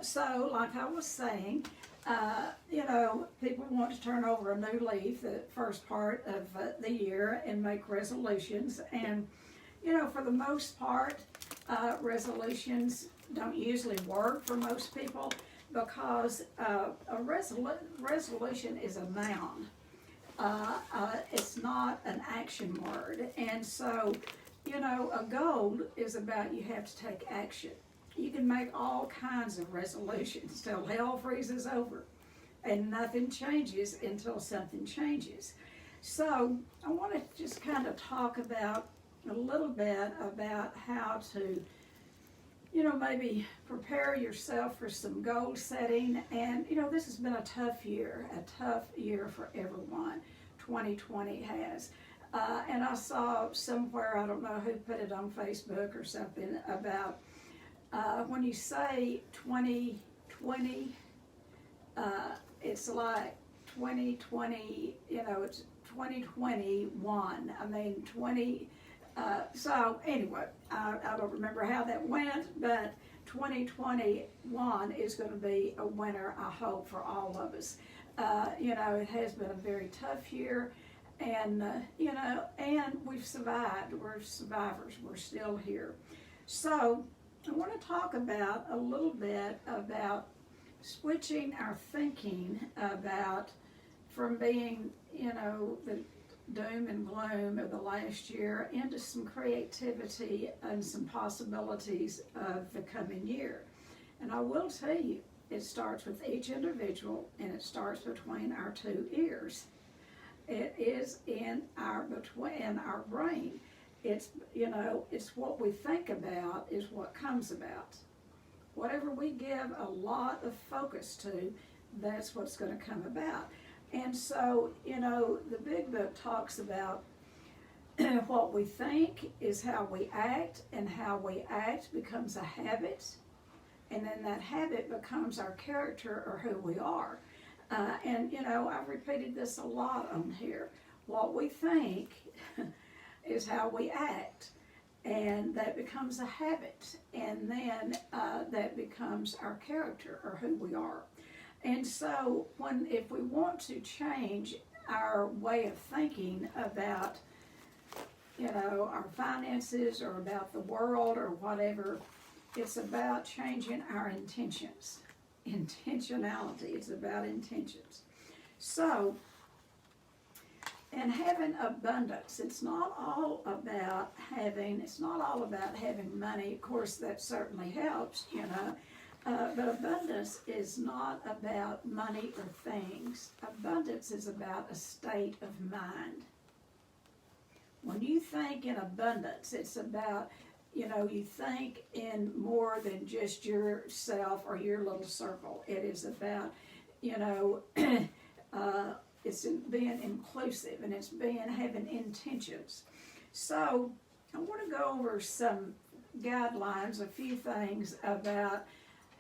So, like I was saying, you know, people want to turn over a new leaf the first part of the year and make resolutions. And, you know, for the most part, resolutions don't usually work for most people because a resolution is a noun. It's not an action word. And so, you know, a goal is about you have to take action. You can make all kinds of resolutions till hell freezes over and nothing changes until something changes. So I want to just kind of talk about a little bit about how to, you know, maybe prepare yourself for some goal setting. And, you know, this has been a tough year for everyone. 2020 has. And I saw somewhere, I don't know who put it on Facebook or something, about when you say 2020, it's like 2020, you know, it's 2021. I mean, so anyway, I don't remember how that went, but 2021 is going to be a winner, I hope, for all of us. You know, it has been a very tough year, and, you know, and we've survived. We're survivors. We're still here. So I want to talk about a little bit about switching our thinking about from being, you know, the doom and gloom of the last year into some creativity and some possibilities of the coming year. And I will tell you, it starts with each individual, and it starts between our two ears. It is in our brain. It's, you know, it's what we think about is what comes about. Whatever we give a lot of focus to, that's what's going to come about. And so, you know, the big book talks about what we think is how we act, and how we act becomes a habit, and then that habit becomes our character or who we are. And, you know, I've repeated this a lot on here. What we think is how we act, and that becomes a habit, and then that becomes our character or who we are. And so if we want to change our way of thinking about, you know, our finances or about the world or whatever, it's about changing our intentions. Intentionality is about intentions. So, and having abundance, it's not all about having money. Of course, that certainly helps, you know. But abundance is not about money or things. Abundance is about a state of mind. When you think in abundance, it's about, you know, you think in more than just yourself or your little circle. It is about, you know, it's being inclusive, and it's having intentions. So I want to go over some guidelines, a few things about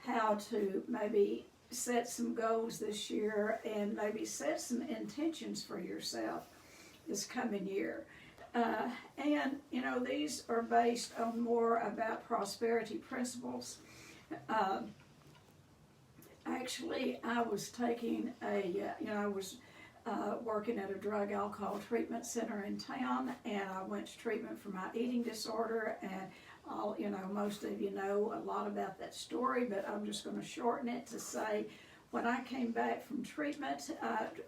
how to maybe set some goals this year and maybe set some intentions for yourself this coming year. And, you know, these are based on more about prosperity principles. Actually, I was taking I was working at a drug alcohol treatment center in town, and I went to treatment for my eating disorder, and you know, most of you know a lot about that story, but I'm just going to shorten it to say, when I came back from treatment,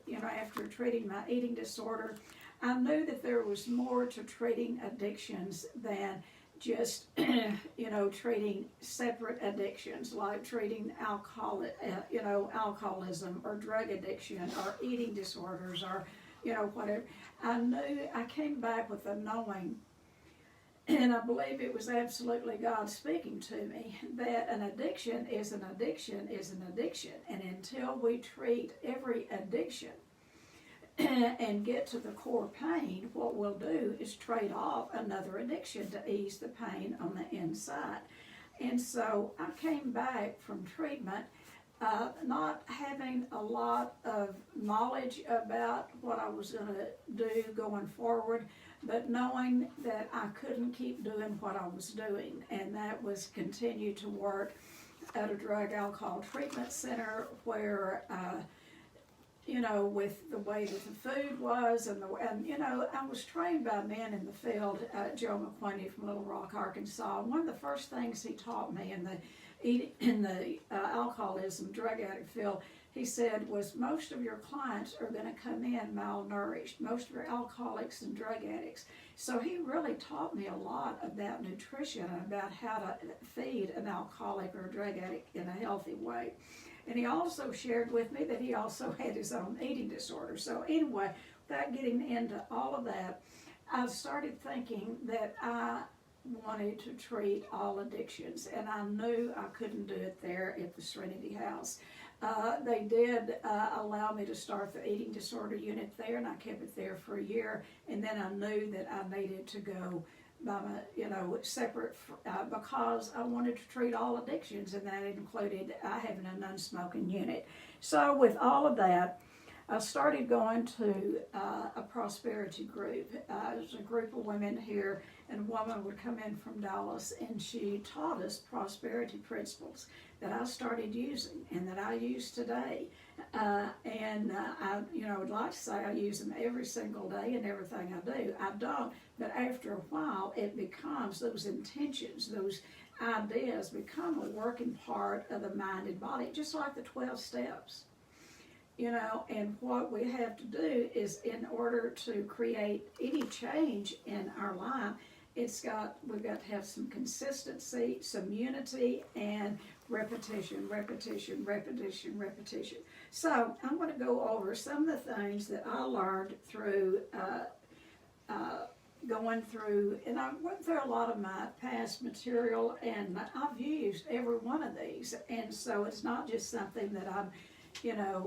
you know, after treating my eating disorder, I knew that there was more to treating addictions than just, you know, treating separate addictions, like treating alcoholism or drug addiction or eating disorders or, you know, whatever. I came back with a knowing, and I believe it was absolutely God speaking to me, that an addiction is an addiction is an addiction. And until we treat every addiction and get to the core pain, what we'll do is trade off another addiction to ease the pain on the inside. And so I came back from treatment not having a lot of knowledge about what I was going to do going forward, but knowing that I couldn't keep doing what I was doing, and that was continue to work at a drug alcohol treatment center where, with the way that the food was, and I was trained by men in the field, Joe McQuaney from Little Rock, Arkansas. One of the first things he taught me in the alcoholism, drug addict field, he said, was most of your clients are going to come in malnourished, most of your alcoholics and drug addicts. So he really taught me a lot about nutrition and about how to feed an alcoholic or a drug addict in a healthy way. And he also shared with me that he also had his own eating disorder. So anyway, without getting into all of that, I started thinking that I wanted to treat all addictions, and I knew I couldn't do it there at the Serenity House. They did allow me to start the eating disorder unit there, and I kept it there for a year, and then I knew that I needed to go by my, separate, because I wanted to treat all addictions, and that included having a non-smoking unit. So with all of that, I started going to a prosperity group. It was a group of women here, and a woman would come in from Dallas, and she taught us prosperity principles that I started using and that I use today. I would like to say I use them every single day in everything I do. I don't, but after a while, it becomes those intentions, those ideas become a working part of the mind and body, just like the 12 steps. And what we have to do is, in order to create any change in our life, we've got to have some consistency, some unity, and repetition. So I'm going to go over some of the things that I learned through going through, and I went through a lot of my past material, and I've used every one of these, and so it's not just something that I'm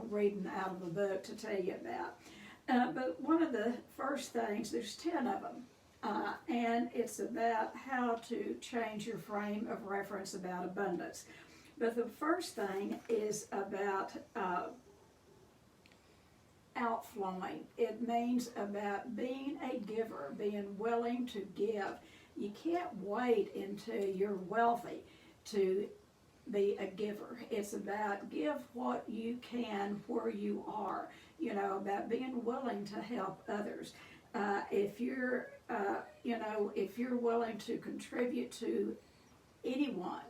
reading out of a book to tell you about. But one of the first things, there's 10 of them, and it's about how to change your frame of reference about abundance. But the first thing is about outflowing. It means about being a giver, being willing to give. You can't wait until you're wealthy to be a giver. It's about give what you can where you are, about being willing to help others. If you're willing to contribute to anyone,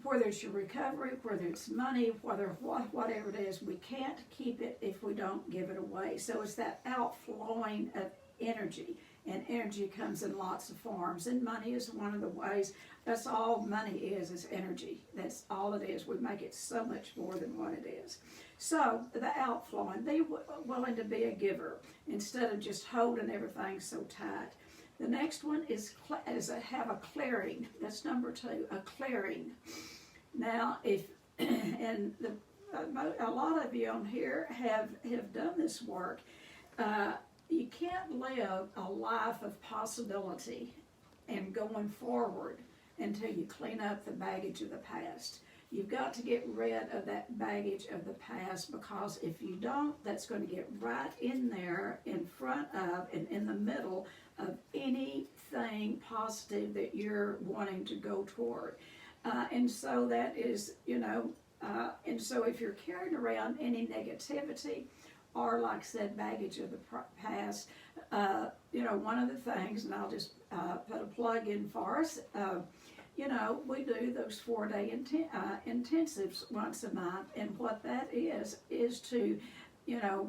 whether it's your recovery, whether it's money, whatever it is, we can't keep it if we don't give it away. So it's that outflowing of energy, and energy comes in lots of forms, and money is one of the ways. That's all money is energy. That's all it is. We make it so much more than what it is. So the outflowing, be willing to be a giver instead of just holding everything so tight. The next one is have a clearing. That's number 2, a clearing. Now, a lot of you on here have done this work. You can't live a life of possibility and going forward until you clean up the baggage of the past. You've got to get rid of that baggage of the past, because if you don't, that's going to get right in there in front of and in the middle of anything positive that you're wanting to go toward. And so that is, and so if you're carrying around any negativity, or like I said, baggage of the past, one of the things, and I'll just put a plug in for us, we do those 4-day intensives once a month, and what that is to,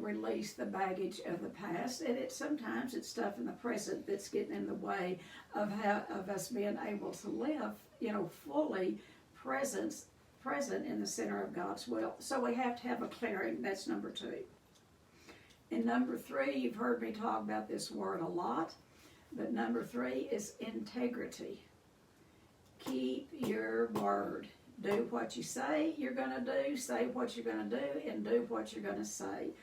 release the baggage of the past, and sometimes it's stuff in the present that's getting in the way of us being able to live, fully present in the center of God's will. So we have to have a clearing. That's number 2. And number 3, you've heard me talk about this word a lot, but number 3 is integrity. Keep your word. Do what you say you're going to do, say what you're going to do, and do what you're going to say.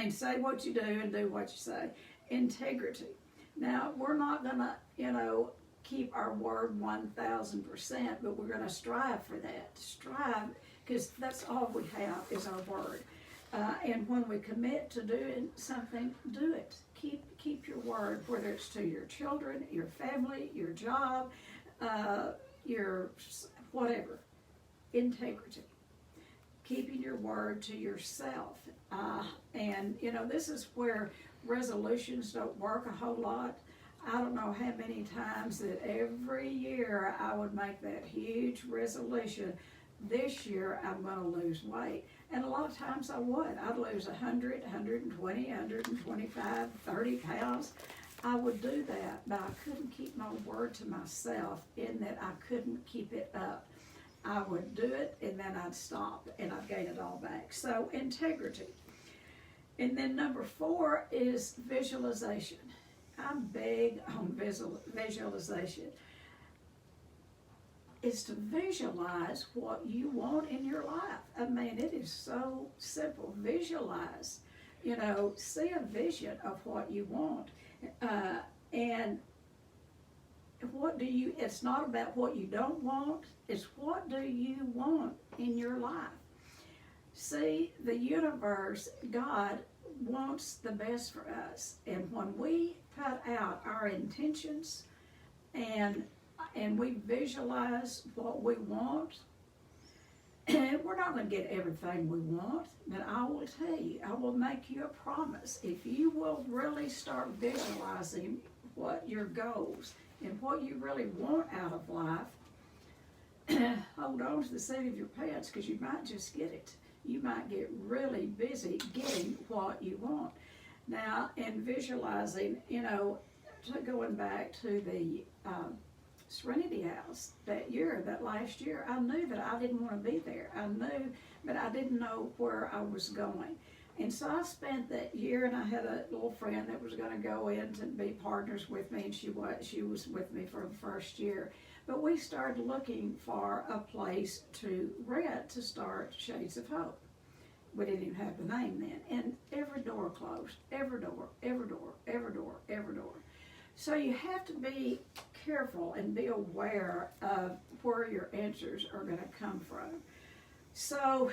Say what you do and do what you say. Integrity. Now, we're not going to, keep our word 1,000%, but we're going to strive for that. Strive, because that's all we have is our word. And when we commit to doing something, do it. Keep your word, whether it's to your children, your family, your job, whatever. Integrity. Keeping your word to yourself. And, you know, this is where resolutions don't work a whole lot. I don't know how many times that every year I would make that huge resolution. This year I'm going to lose weight. And a lot of times I would. I'd lose 100, 120, 125, 30 pounds. I would do that, but I couldn't keep my word to myself in that I couldn't keep it up. I would do it and then I'd stop and I'd gain it all back. So integrity. And then number 4 is visualization. I'm big on visualization. Is to visualize what you want in your life. I mean, it is so simple. Visualize, you know, see a vision of what you want. And what do you, it's not about what you don't want, it's what do you want in your life. See, the universe, God wants the best for us. And when we put out our intentions and we visualize what we want, we're not going to get everything we want, but I will tell you, I will make you a promise. If you will really start visualizing what your goals and what you really want out of life, hold on to the seat of your pants because you might just get it. You might get really busy getting what you want. Now, in visualizing, you know, going back to the Serenity House that last year, I knew that I didn't want to be there. I knew, but I didn't know where I was going. And so I spent that year, and I had a little friend that was going to go in to be partners with me, and she was with me for the first year. But we started looking for a place to rent to start Shades of Hope. We didn't even have the name then. And every door closed, every door, every door, every door, every door. So you have to be careful and be aware of where your answers are going to come from. So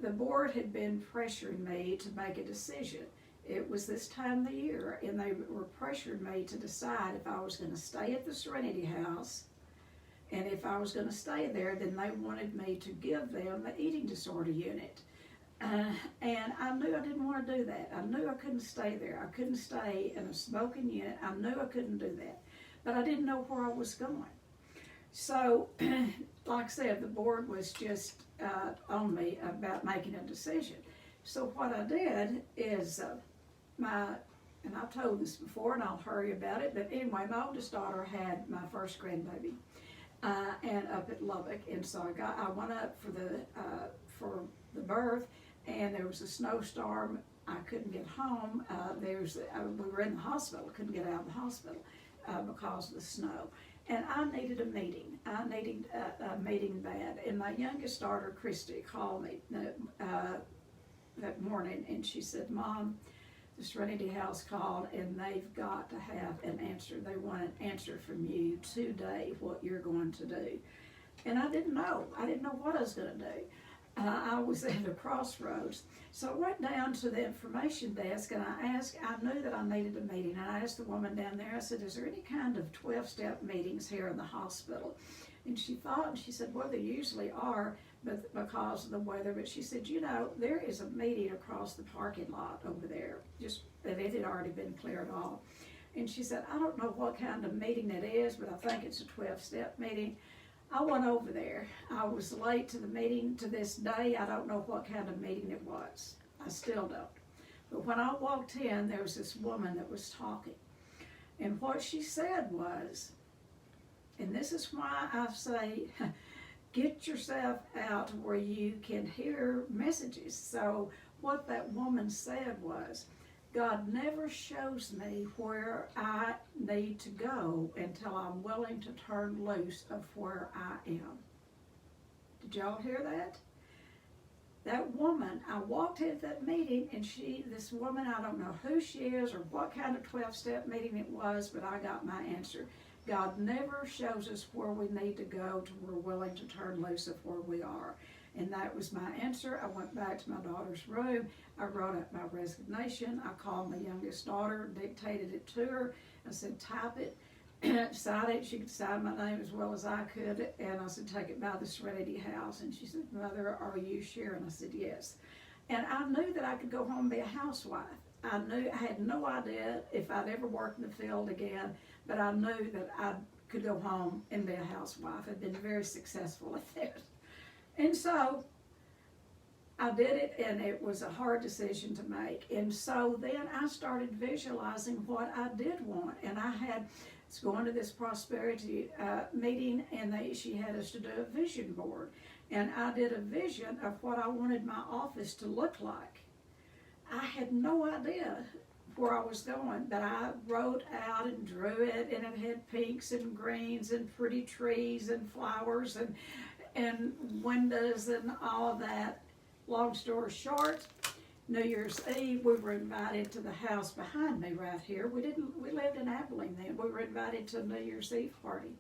the board had been pressuring me to make a decision. It was this time of the year, and they were pressuring me to decide if I was going to stay at the Serenity House, and if I was going to stay there, then they wanted me to give them the eating disorder unit. And I knew I didn't want to do that. I knew I couldn't stay there. I couldn't stay in a smoking unit. I knew I couldn't do that. But I didn't know where I was going. So, like I said, the board was just on me about making a decision. So what I did is and I've told this before and I'll hurry about it, but anyway, my oldest daughter had my first grandbaby and up at Lubbock. And so I went up for the birth, and there was a snowstorm. I couldn't get home. We were in the hospital. Couldn't get out of the hospital because of the snow. And I needed a meeting. I needed a meeting bad. And my youngest daughter, Christy, called me that morning, and she said, "Mom, the Serenity House called, and they've got to have an answer. They want an answer from you today, what you're going to do." And I didn't know. I didn't know what I was going to do. I was at a crossroads. So I went down to the information desk, and I knew that I needed a meeting. And I asked the woman down there, I said, "Is there any kind of 12-step meetings here in the hospital?" And she thought, and she said, "Well, there usually are, but because of the weather." But she said, "You know, there is a meeting across the parking lot over there," just that it had already been cleared off. And she said, "I don't know what kind of meeting it is, but I think it's a 12-step meeting." I went over there. I was late to the meeting. To this day, I don't know what kind of meeting it was. I still don't. But when I walked in, there was this woman that was talking. And what she said was, and this is why I say, get yourself out where you can hear messages. So what that woman said was, "God never shows me where I need to go until I'm willing to turn loose of where I am." Did y'all hear that? That woman, I walked into that meeting, and this woman, I don't know who she is or what kind of 12-step meeting it was, but I got my answer. God never shows us where we need to go till we're willing to turn loose of where we are. And that was my answer. I went back to my daughter's room. I wrote up my resignation. I called my youngest daughter, dictated it to her. I said, "Type it." decided she could sign my name as well as I could, and I said, take it by the Serenity House. And she said, Mother, are you sure? And I said, yes. And I knew that I could go home and be a housewife. I had no idea if I'd ever work in the field again, but I knew that I could go home and be a housewife. I'd been very successful at that. And so I did it, and it was a hard decision to make. And so then I started visualizing what I did want. And I was going to this prosperity meeting, and she had us to do a vision board. And I did a vision of what I wanted my office to look like. I had no idea where I was going, but I wrote out and drew it, and it had pinks and greens and pretty trees and flowers and windows and all of that. Long story short, New Year's Eve, we were invited to the house behind me right here. We lived in Abilene then. We were invited to a New Year's Eve party.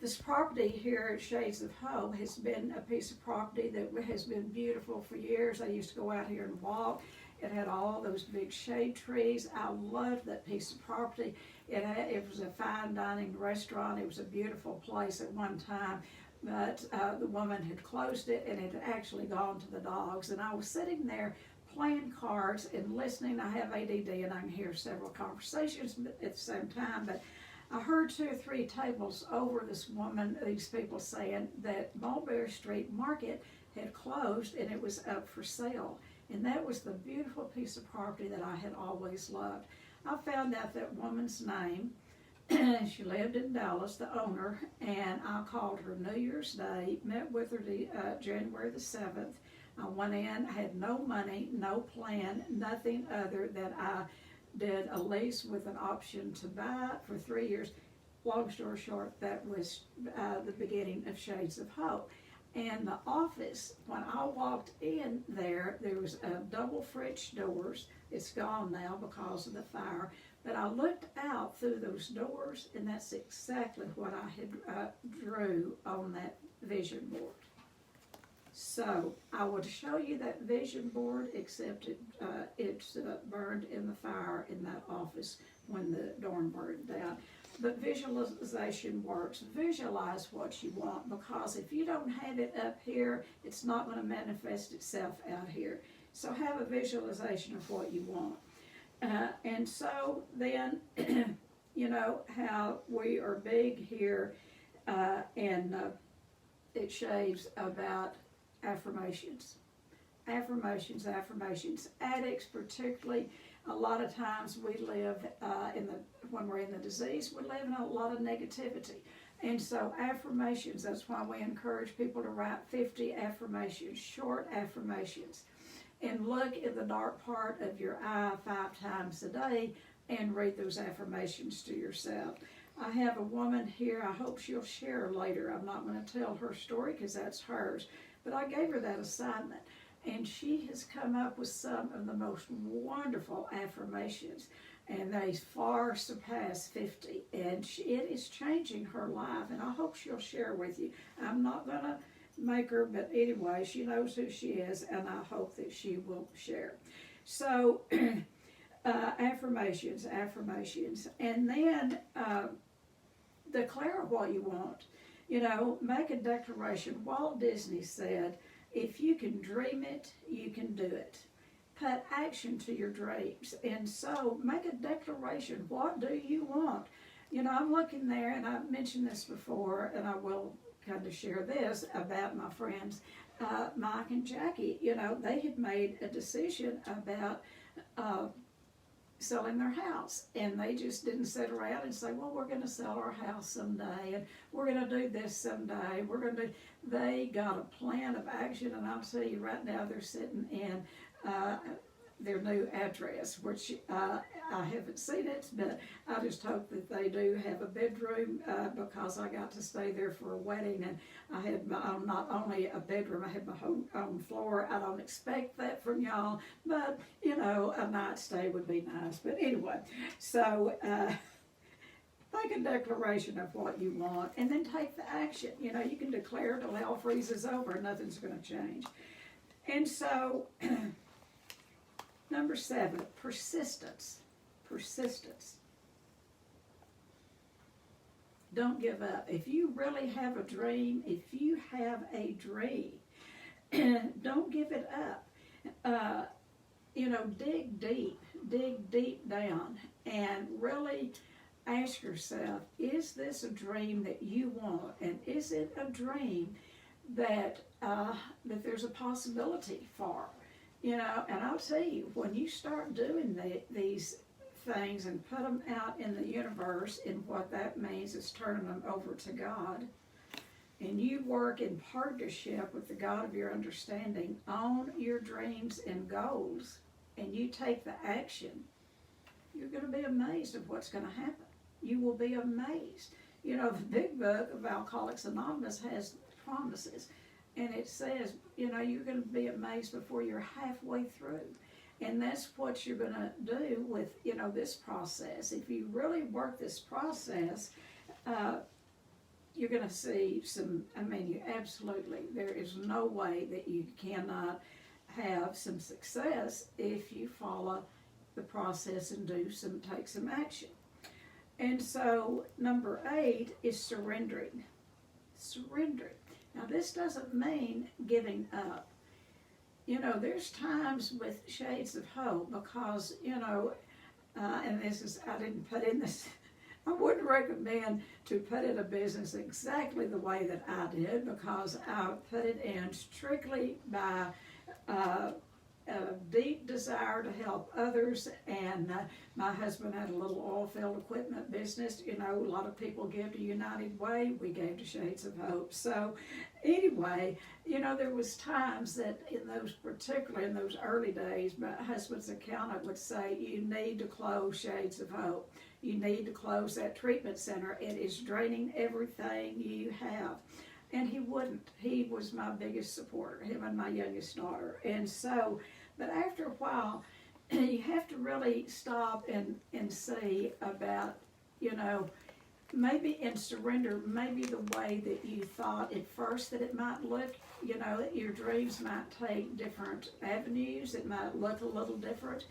This property here at Shades of Hope has been a piece of property that has been beautiful for years. I used to go out here and walk. It had all those big shade trees. I loved that piece of property. It was a fine dining restaurant. It was a beautiful place at one time, but the woman had closed it, and it had actually gone to the dogs. And I was sitting there playing cards and listening. I have ADD, and I can hear several conversations at the same time, but I heard 2 or 3 tables over these people saying that Mulberry Street Market had closed and it was up for sale. And that was the beautiful piece of property that I had always loved. I found out that woman's name. She lived in Dallas, the owner, and I called her New Year's Day, met with her January the 7th. I went in, I had no money, no plan, nothing other than I did a lease with an option to buy it for 3 years. Long story short, that was the beginning of Shades of Hope. And the office, when I walked in there was double French doors. It's gone now because of the fire. But I looked out through those doors, and that's exactly what I had drew on that vision board. So I would show you that vision board, except it's burned in the fire in that office when the dorm burned down. But visualization works. Visualize what you want, because if you don't have it up here, it's not going to manifest itself out here. So have a visualization of what you want. And so then, you know, how we are big here and it Shades about affirmations. Affirmations, affirmations. Addicts particularly, a lot of times we live when we're in the disease, we live in a lot of negativity. And so affirmations, that's why we encourage people to write 50 affirmations, short affirmations. And look at the dark part of your eye 5 times a day and read those affirmations to yourself. I have a woman here, I hope she'll share later. I'm not going to tell her story because that's hers. But I gave her that assignment, and she has come up with some of the most wonderful affirmations, and they far surpass 50, and it is changing her life, and I hope she'll share with you. I'm not going to make her, but anyway, she knows who she is, and I hope that she will share. So, affirmations, affirmations, and then declare what you want. You know, make a declaration. Walt Disney said, if you can dream it, you can do it. Put action to your dreams. And so make a declaration. What do you want? You know, I'm looking there, and I've mentioned this before, and I will kind of share this about my friends, Mike and Jackie. You know, they had made a decision about selling their house, and they just didn't sit around and say, well, we're going to sell our house someday, and we're going to do this someday. They got a plan of action, and I'll tell you right now, they're sitting in their new address, which I haven't seen it, but I just hope that they do have a bedroom because I got to stay there for a wedding, and I had my own, not only a bedroom, I had my own floor. I don't expect that from y'all, but you know, a night stay would be nice. But anyway, so make a declaration of what you want, and then take the action. You know, you can declare till hell freezes over, and nothing's going to change. And so, number 7, persistence. Persistence. Don't give up. If you really have a dream, don't give it up. Dig deep down, and really ask yourself, is this a dream that you want? And is it a dream that there's a possibility for? And I'll tell you, when you start doing these things and put them out in the universe, and what that means is turning them over to God, and you work in partnership with the God of your understanding on your dreams and goals, and you take the action, you're going to be amazed at what's going to happen. You will be amazed. The big book of Alcoholics Anonymous has promises, and it says, you're going to be amazed before you're halfway through. And that's what you're going to do with, this process. If you really work this process, you're going to see there is no way that you cannot have some success if you follow the process and take some action. And so number 8 is surrendering. Surrendering. Now this doesn't mean giving up. There's times with shades of hope, because, and I didn't put in this, I wouldn't recommend to put in a business exactly the way that I did, because I put it in strictly by a deep desire to help others, and my husband had a little oil field equipment business. A lot of people give to United Way, we gave to Shades of Hope. So anyway, there was times that particularly in those early days, my husband's accountant would say, you need to close Shades of Hope. You need to close that treatment center. It is draining everything you have. And he wouldn't. He was my biggest supporter, him and my youngest daughter. And so, but after a while, you have to really stop and see about, maybe in surrender, maybe the way that you thought at first that it might look, your dreams might take different avenues. It might look a little different.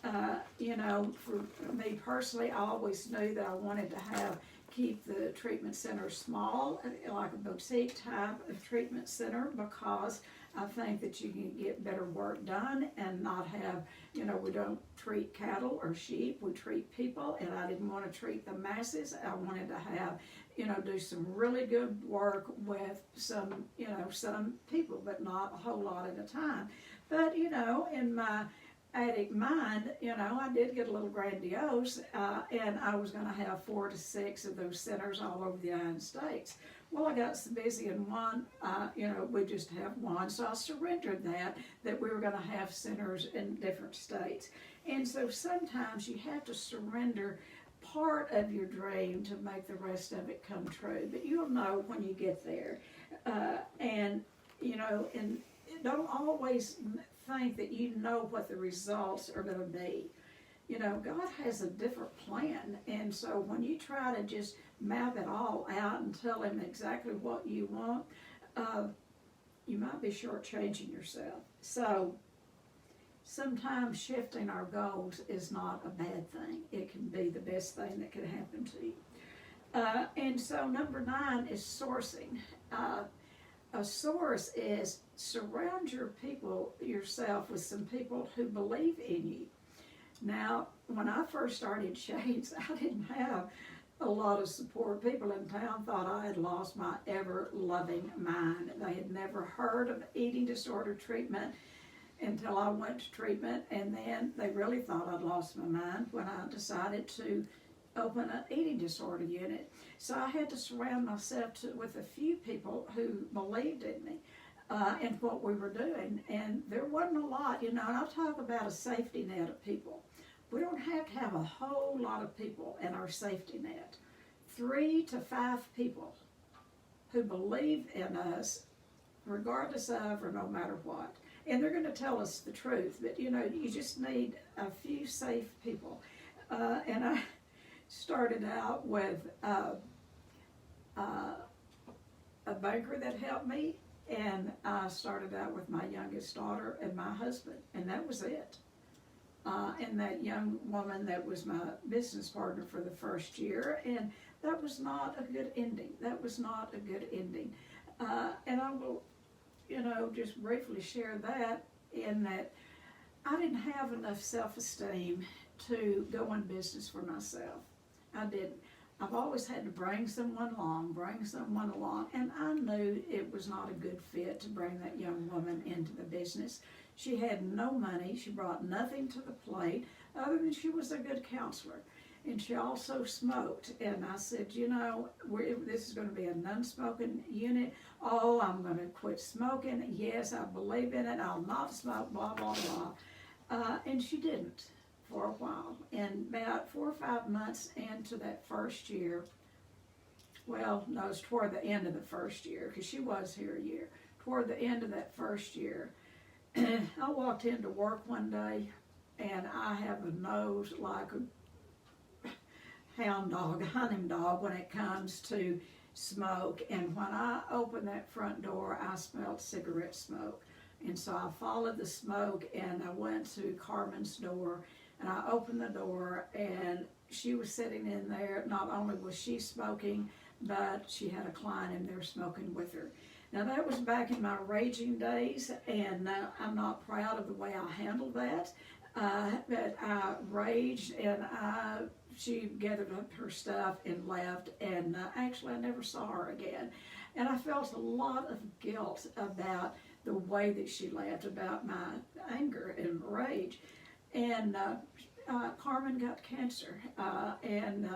For me personally, I always knew that I wanted to keep the treatment center small, like a boutique type of treatment center, because I think that you can get better work done and not have, we don't treat cattle or sheep, we treat people, and I didn't want to treat the masses. I wanted to have, do some really good work with some people, but not a whole lot at a time. But, in my addict mind, I did get a little grandiose, and I was going to have 4 to 6 of those centers all over the United States. Well, I got so busy in one, we just have one, so I surrendered that we were going to have centers in different states. And so sometimes you have to surrender part of your dream to make the rest of it come true, but you'll know when you get there. And don't always think that you know what the results are going to be. God has a different plan, and so when you try to just map it all out and tell him exactly what you want, you might be shortchanging yourself. So sometimes shifting our goals is not a bad thing. It can be the best thing that can happen to you. And so number 9 is sourcing. A source is surround yourself with some people who believe in you. Now, when I first started Shades, I didn't have a lot of support. People in town thought I had lost my ever-loving mind. They had never heard of eating disorder treatment until I went to treatment, and then they really thought I'd lost my mind when I decided to open an eating disorder unit. So I had to surround myself with a few people who believed in me and what we were doing. And there wasn't a lot, and I'll talk about a safety net of people. We don't have to have a whole lot of people in our safety net. 3 to 5 people who believe in us, regardless of or no matter what. And they're going to tell us the truth, but you just need a few safe people. And I started out with a banker that helped me, and I started out with my youngest daughter and my husband, and that was it. And that young woman that was my business partner for the first year, and that was not a good ending. That was not a good ending. And I will, just briefly share that, in that I didn't have enough self-esteem to go in business for myself. I didn't. I've always had to bring someone along, and I knew it was not a good fit to bring that young woman into the business. She had no money. She brought nothing to the plate other than she was a good counselor. And she also smoked. And I said, this is going to be a non-smoking unit. Oh, I'm going to quit smoking. Yes, I believe in it. I'll not smoke, blah, blah, blah. And she didn't for a while. And about 4 or 5 months into that first year, well, no, it was toward the end of the first year, because she was here a year. Toward the end of that first year, I walked into work one day, and I have a nose like a hunting dog when it comes to smoke. And when I opened that front door, I smelled cigarette smoke. And so I followed the smoke, and I went to Carmen's door, and I opened the door, and she was sitting in there. Not only was she smoking, but she had a client in there smoking with her. Now, that was back in my raging days, and I'm not proud of the way I handled that. But I raged, and she gathered up her stuff and left, and actually I never saw her again. And I felt a lot of guilt about the way that she left, about my anger and rage. And Carmen got cancer and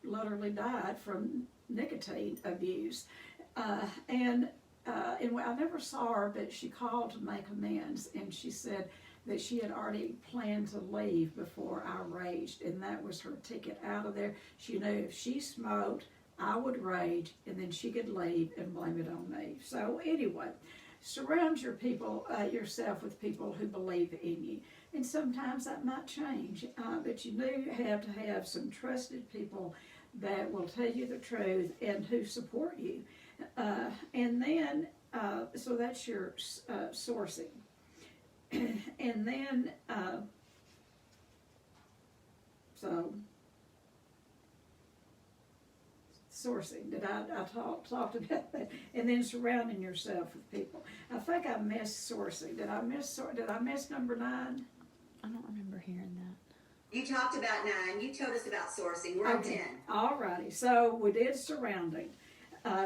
literally died from nicotine abuse. And I never saw her, but she called to make amends, and she said that she had already planned to leave before I raged, and that was her ticket out of there. She knew if she smoked, I would rage, and then she could leave and blame it on me. So anyway, surround yourself with people who believe in you. And sometimes that might change, but you do have to have some trusted people that will tell you the truth and who support you. And then, so that's your sourcing. And then, sourcing, I talked about that. And then surrounding yourself with people. I think I missed sourcing. Did I miss number 9? I don't remember hearing that. You talked about 9. You told us about sourcing. We're on 10. All righty. So we did surrounding.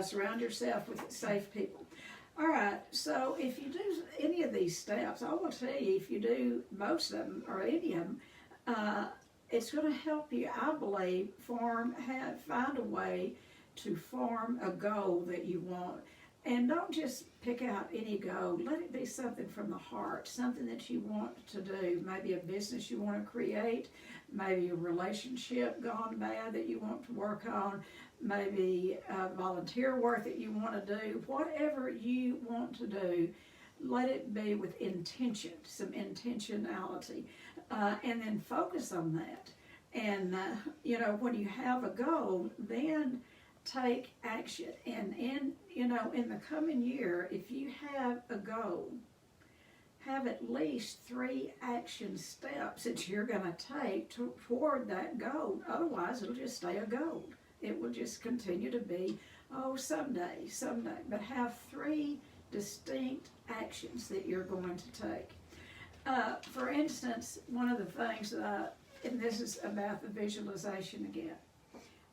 Surround yourself with safe people. All right. So if you do any of these steps, I will tell you, if you do most of them or any of them, it's going to help you, I believe, find a way to form a goal that you want. And don't just pick out any goal. Let it be something from the heart, something that you want to do. Maybe a business you want to create, maybe a relationship gone bad that you want to work on, maybe volunteer work that you want to do. Whatever you want to do, let it be with intention, some intentionality, and then focus on that. And, when you have a goal, then take action. And in the coming year, if you have a goal, have at least 3 action steps that you're going to take toward that goal. Otherwise, it'll just stay a goal. It will just continue to be, someday. But have 3 distinct actions that you're going to take. For instance, one of the things and this is about the visualization again,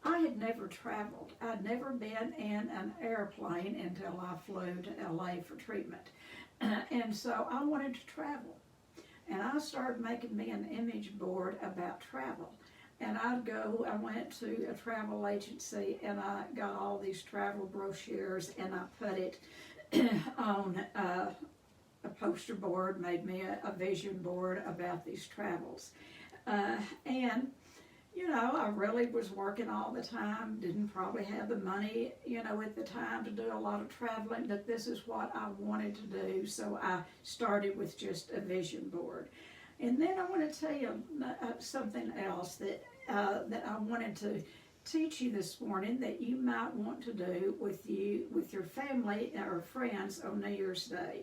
I had never traveled. I'd never been in an airplane until I flew to LA for treatment. And so I wanted to travel. And I started making me an image board about travel. And I went to a travel agency, and I got all these travel brochures, and I put it on a poster board, made me a vision board about these travels. And I really was working all the time, didn't probably have the money, at the time to do a lot of traveling, but this is what I wanted to do, so I started with just a vision board. And then I want to tell you something else that I wanted to teach you this morning that you might want to do with your family or friends on New Year's Day.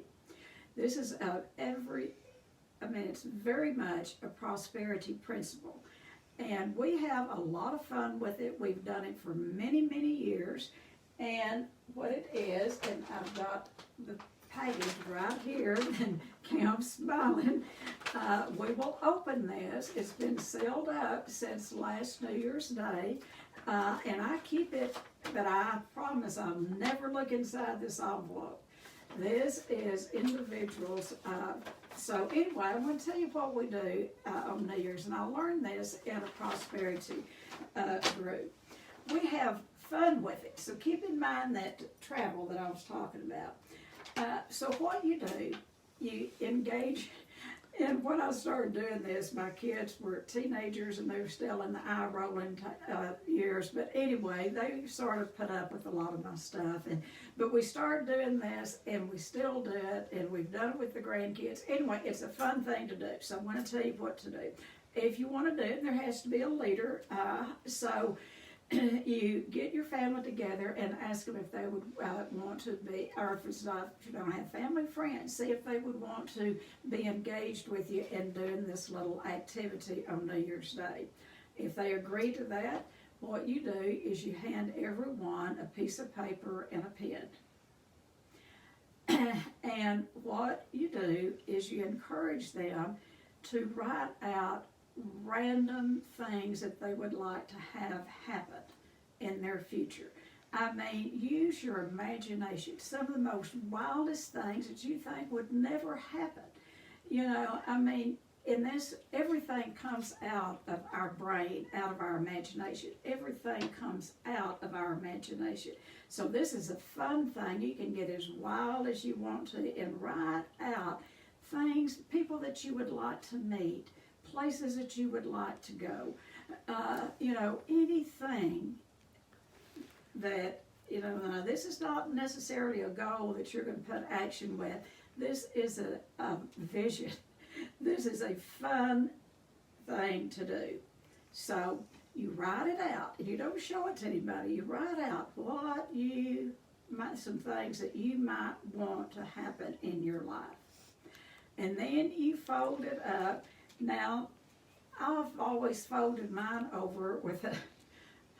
This is it's very much a prosperity principle. And we have a lot of fun with it. We've done it for many, many years. And what it is, and I've got the package right here, and Cam's smiling. We will open this. It's been sealed up since last New Year's Day. And I keep it, but I promise I'll never look inside this envelope. This is individuals. So anyway, I'm going to tell you what we do on New Year's, and I learned this in a prosperity group. We have fun with it. So keep in mind that travel that I was talking about. So what you do, you engage. And when I started doing this, my kids were teenagers and they were still in the eye-rolling years. But anyway, they sort of put up with a lot of my stuff. But we started doing this, and we still do it, and we've done it with the grandkids. Anyway, it's a fun thing to do. So I'm going to tell you what to do. If you want to do it, there has to be a leader. So you get your family together and ask them if they would want to be, or if it's not, if you don't have family, friends, see if they would want to be engaged with you in doing this little activity on New Year's Day. If they agree to that, what you do is you hand everyone a piece of paper and a pen. And what you do is you encourage them to write out random things that they would like to have happen in their future. I mean, use your imagination. Some of the most wildest things that you think would never happen. You know, I mean, in this, everything comes out of our brain, out of our imagination. Everything comes out of our imagination. So this is a fun thing. You can get as wild as you want to and write out things, people that you would like to meet, places that you would like to go, you know, anything that, you know, now this is not necessarily a goal that you're going to put action with. This is a vision. This is a fun thing to do. So you write it out, and you don't show it to anybody. You write out what you might, some things that you might want to happen in your life. And then you fold it up. Now, I've always folded mine over with a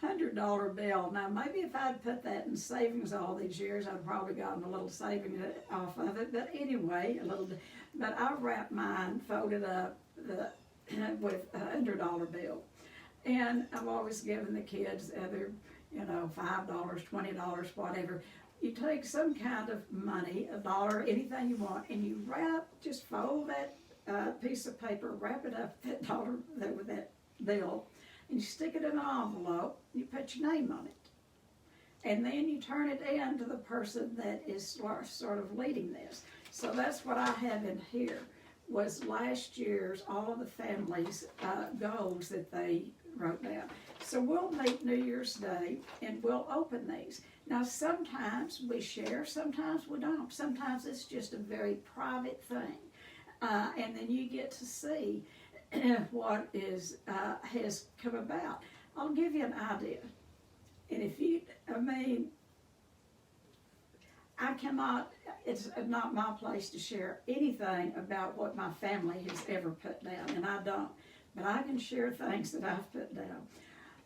$100 bill. Now, maybe if I'd put that in savings all these years, I'd probably gotten a little savings off of it. But anyway, a little bit. But I wrap mine folded up with a $100 bill. And I've always given the kids either, you know, $5, $20, whatever. You take some kind of money, a dollar, anything you want, and you just fold that piece of paper, wrap it up, that dollar with that bill, and you stick it in an envelope, you put your name on it. And then you turn it in to the person that is sort of leading this. So that's what I have in here, was last year's, all of the families' goals that they wrote down. So we'll meet New Year's Day, and we'll open these. Now, sometimes we share, sometimes we don't. Sometimes it's just a very private thing. And then you get to see what has come about. I'll give you an idea. And if you, I mean, I cannot, it's not my place to share anything about what my family has ever put down, and I don't. But I can share things that I've put down.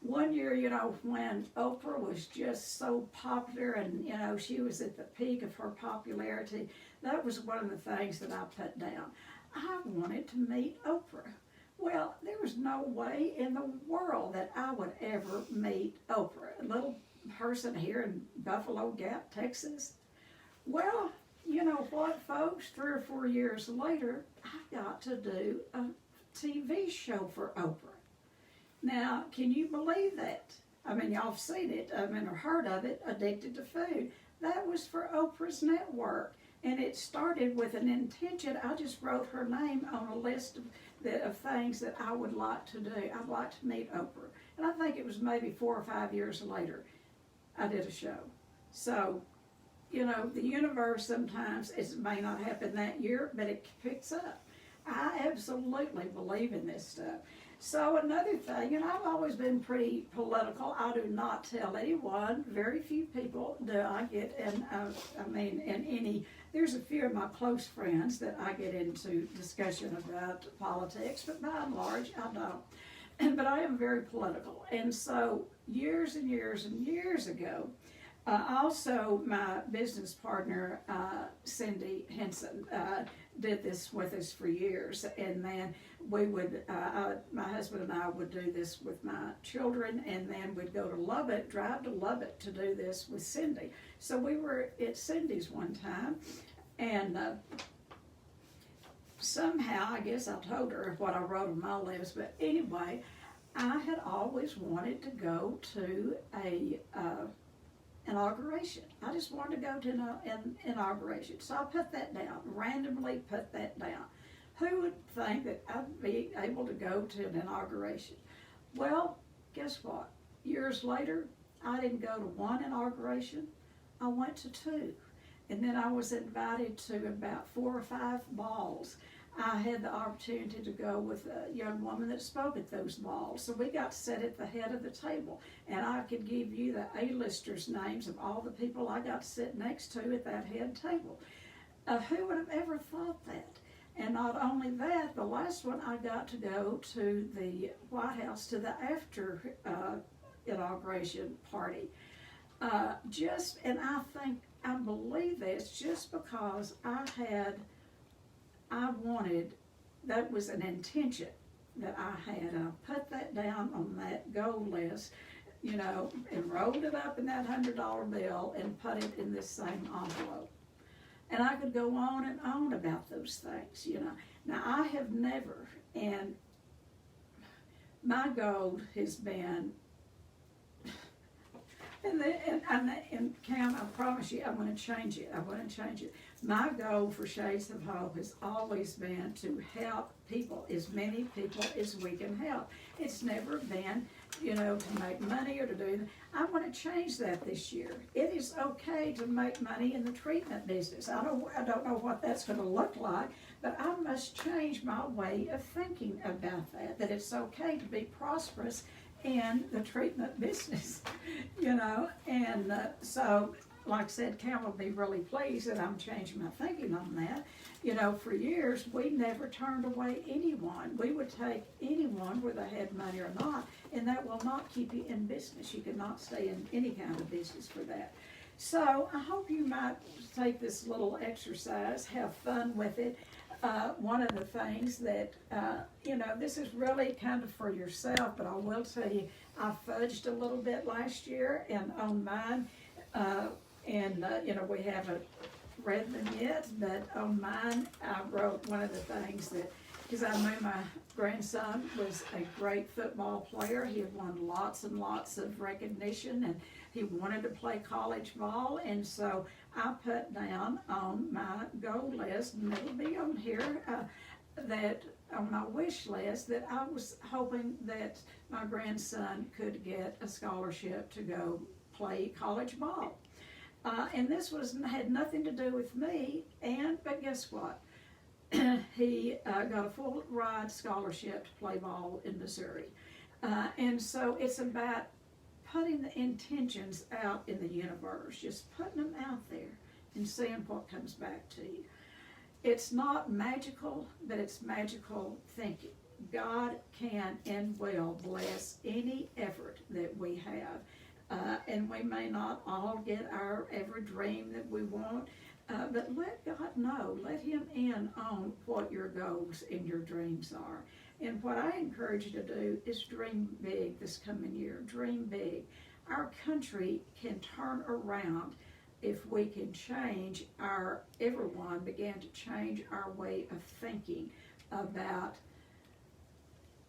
One year, you know, when Oprah was just so popular and, you know, she was at the peak of her popularity, that was one of the things that I put down. I wanted to meet Oprah. Well, there was no way in the world that I would ever meet Oprah, a little person here in Buffalo Gap, Texas. Well, you know what, folks? 3 or 4 years later, I got to do a TV show for Oprah. Now, can you believe that? I mean, y'all have seen it, I mean, or heard of it, Addicted to Food. That was for Oprah's network. And it started with an intention. I just wrote her name on a list of things that I would like to do. I'd like to meet Oprah. And I think it was maybe 4 or 5 years later, I did a show. So, you know, the universe sometimes, it may not happen that year, but it picks up. I absolutely believe in this stuff. So another thing, and I've always been pretty political. I do not tell anyone. Very few people do I get, and there's a few of my close friends that I get into discussion about politics, but by and large, I don't. but I am very political. And so years and years and years ago, also my business partner, Cindy Henson, did this with us for years. And then we would, my husband and I would do this with my children, and then we'd go to Lubbock, drive to Lubbock to do this with Cindy. So we were at Cindy's one time, and somehow, I guess I told her what I wrote on my list, but anyway, I had always wanted to go to a inauguration. I just wanted to go to an inauguration. So I put that down, randomly put that down. Who would think that I'd be able to go to an inauguration? Well, guess what? Years later, I didn't go to one inauguration, I went to two. And then I was invited to about 4 or 5 balls. I had the opportunity to go with a young woman that spoke at those balls. So we got to sit at the head of the table. And I could give you the A-listers' names of all the people I got to sit next to at that head table. Who would have ever thought that? And not only that, the last one I got to go to the White House to the after inauguration party. And I believe this just because I wanted, that was an intention that I had. I put that down on that goal list, you know, and rolled it up in that $100 bill and put it in this same envelope. And I could go on and on about those things, you know. Now, I have never, and my goal has been, and Cam, I promise you, I'm going to change it. I'm going to change it. My goal for Shades of Hope has always been to help people, as many people as we can help. It's never been, you know, to make money or to do that. I want to change that this year. It is okay to make money in the treatment business. I don't know what that's going to look like, but I must change my way of thinking about that it's okay to be prosperous in the treatment business, you know. And so, like I said, Cam will be really pleased that I'm changing my thinking on that. You know, for years, we never turned away anyone. We would take anyone, whether they had money or not, and that will not keep you in business. You cannot stay in any kind of business for that. So I hope you might take this little exercise, have fun with it. One of the things that, you know, this is really kind of for yourself, but I will tell you, I fudged a little bit last year and on mine, you know, we haven't read them yet, but on mine, I wrote one of the things that, because I knew my grandson was a great football player. He had won lots and lots of recognition, and he wanted to play college ball, and so I put down on my goal list, and it'll be on here, that on my wish list, that I was hoping that my grandson could get a scholarship to go play college ball. And this had nothing to do with me, but guess what? He got a full ride scholarship to play ball in Missouri. And so it's about putting the intentions out in the universe, just putting them out there and seeing what comes back to you. It's not magical, but it's magical thinking. God can and will bless any effort that we have. And we may not all get our every dream that we want, but let God know, let Him in on what your goals and your dreams are. And what I encourage you to do is dream big this coming year. Dream big. Our country can turn around if we can change everyone began to change our way of thinking about,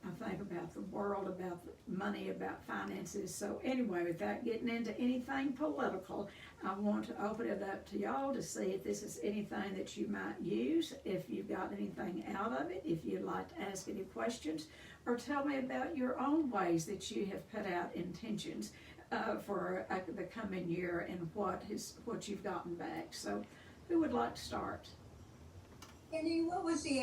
about the world, about money, about finances. So anyway, without getting into anything political, I want to open it up to y'all to see if this is anything that you might use, if you've got anything out of it, if you'd like to ask any questions, or tell me about your own ways that you have put out intentions for the coming year and what you've gotten back. So who would like to start? Tennie, what was the